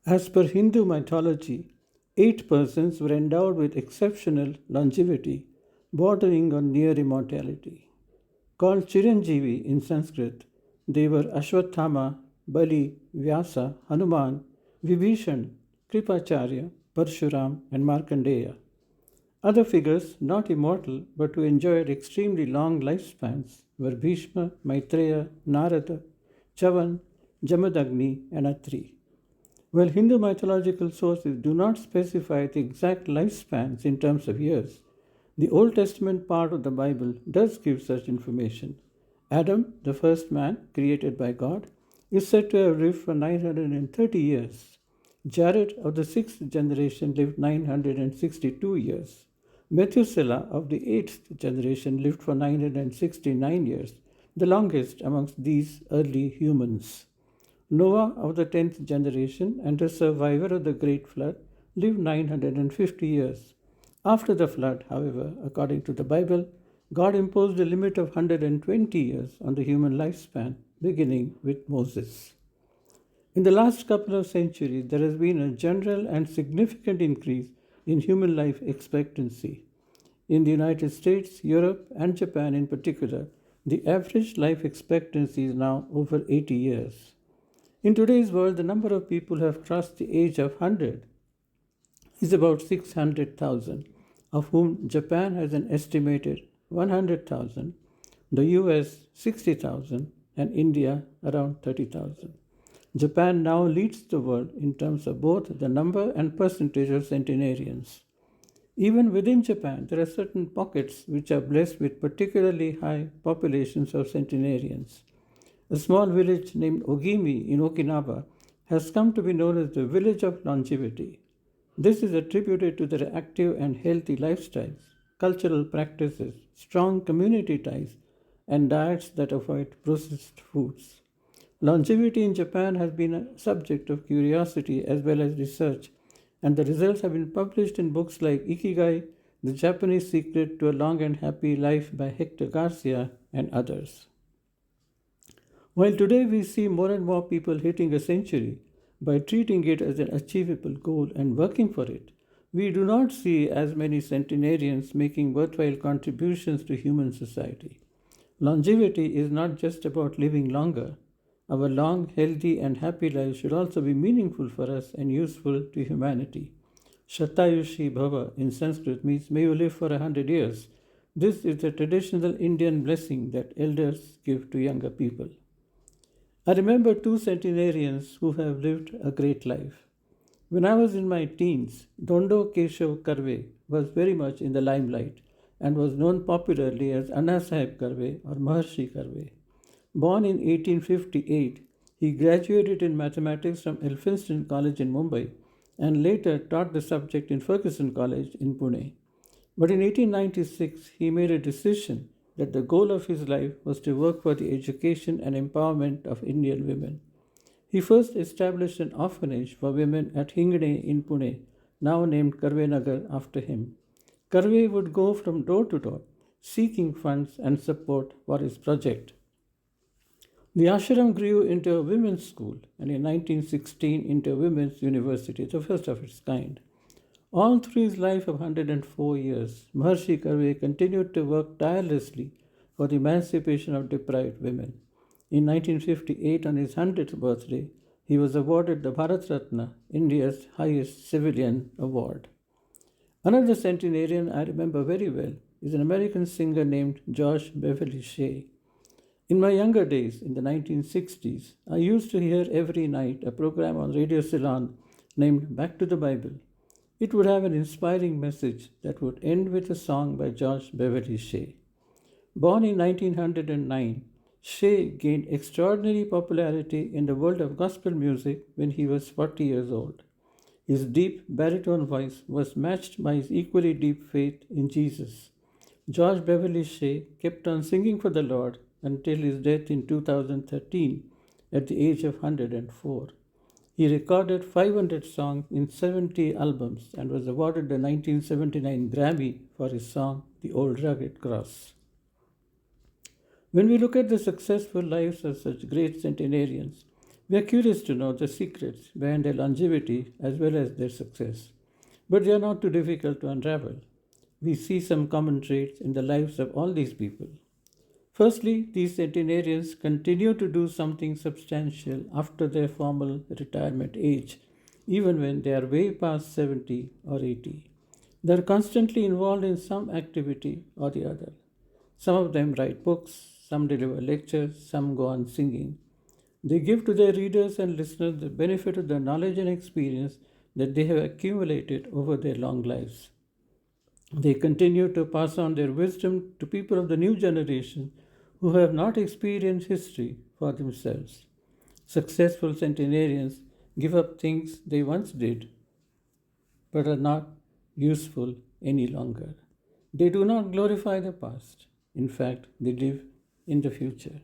As per Hindu mythology, 8 persons were endowed with exceptional longevity, bordering on near immortality. Called Chiranjeevi in Sanskrit, they were Ashwatthama, Bali, Vyasa, Hanuman, Vibhishan, Kripacharya, Parshuram, and Markandeya. Other figures, not immortal but who enjoyed extremely long lifespans, were Bhishma, Maitreya, Narada, Chavan, Jamadagni, and Atri. While Hindu mythological sources do not specify the exact lifespans in terms of years, the Old Testament part of the Bible does give such information. Adam, the first man created by God, is said to have lived for 930 years. Jared of the sixth generation lived 962 years. Methuselah of the eighth generation lived for 969 years, the longest amongst these early humans. Noah of the 10th generation and a survivor of the Great Flood lived 950 years. After the flood, however, according to the Bible, God imposed a limit of 120 years on the human lifespan, beginning with Moses. In the last couple of centuries, there has been a general and significant increase in human life expectancy. In the United States, Europe, and Japan in particular, the average life expectancy is now over 80 years. In today's world, the number of people who have crossed the age of 100 is about 600,000, of whom Japan has an estimated 100,000, the US 60,000, and India around 30,000. Japan now leads the world in terms of both the number and percentage of centenarians. Even within Japan, there are certain pockets which are blessed with particularly high populations of centenarians. A small village named Ogimi in Okinawa has come to be known as the Village of Longevity. This is attributed to their active and healthy lifestyles, cultural practices, strong community ties, and diets that avoid processed foods. Longevity in Japan has been a subject of curiosity as well as research, and the results have been published in books like Ikigai, The Japanese Secret to a Long and Happy Life by Hector Garcia, and others. While today we see more and more people hitting a century by treating it as an achievable goal and working for it, we do not see as many centenarians making worthwhile contributions to human society. Longevity is not just about living longer. Our long, healthy, and happy lives should also be meaningful for us and useful to humanity. Shatayushi Bhava in Sanskrit means may you live for 100 years. This is the traditional Indian blessing that elders give to younger people. I remember two centenarians who have lived a great life. When I was in my teens, Dondo Keshav Karve was very much in the limelight and was known popularly as Anna Sahib Karve or Maharshi Karve. Born in 1858, he graduated in mathematics from Elphinstone College in Mumbai and later taught the subject in Ferguson College in Pune. But in 1896, he made a decision that the goal of his life was to work for the education and empowerment of Indian women. He first established an orphanage for women at Hingne in Pune, now named Karve Nagar after him. Karve would go from door to door, seeking funds and support for his project. The ashram grew into a women's school and in 1916 into a women's university, the first of its kind. All through his life of 104 years, Maharshi Karve continued to work tirelessly for the emancipation of deprived women. In 1958, on his 100th birthday, he was awarded the Bharat Ratna, India's highest civilian award. Another centenarian I remember very well is an American singer named Josh Beverly Shea. In my younger days, in the 1960s, I used to hear every night a program on Radio Ceylon named Back to the Bible. It would have an inspiring message that would end with a song by Josh Beverly Shea. Born in 1909, Shea gained extraordinary popularity in the world of gospel music when he was 40 years old. His deep baritone voice was matched by his equally deep faith in Jesus. Josh Beverly Shea kept on singing for the Lord until his death in 2013 at the age of 104. He recorded 500 songs in 70 albums and was awarded the 1979 Grammy for his song The Old Rugged Cross. When we look at the successful lives of such great centenarians, We are curious to know the secrets behind their longevity as well as their success, but they are not too difficult to unravel. We see some common traits in the lives of all these people. Firstly, these centenarians continue to do something substantial after their formal retirement age, even when they are way past 70 or 80. They are constantly involved in some activity or the other. Some of them write books, some deliver lectures, some go on singing. They give to their readers and listeners the benefit of the knowledge and experience that they have accumulated over their long lives. They continue to pass on their wisdom to people of the new generation who have not experienced history for themselves. Successful centenarians give up things they once did but are not useful any longer. They do not glorify the past. In fact, they live in the future.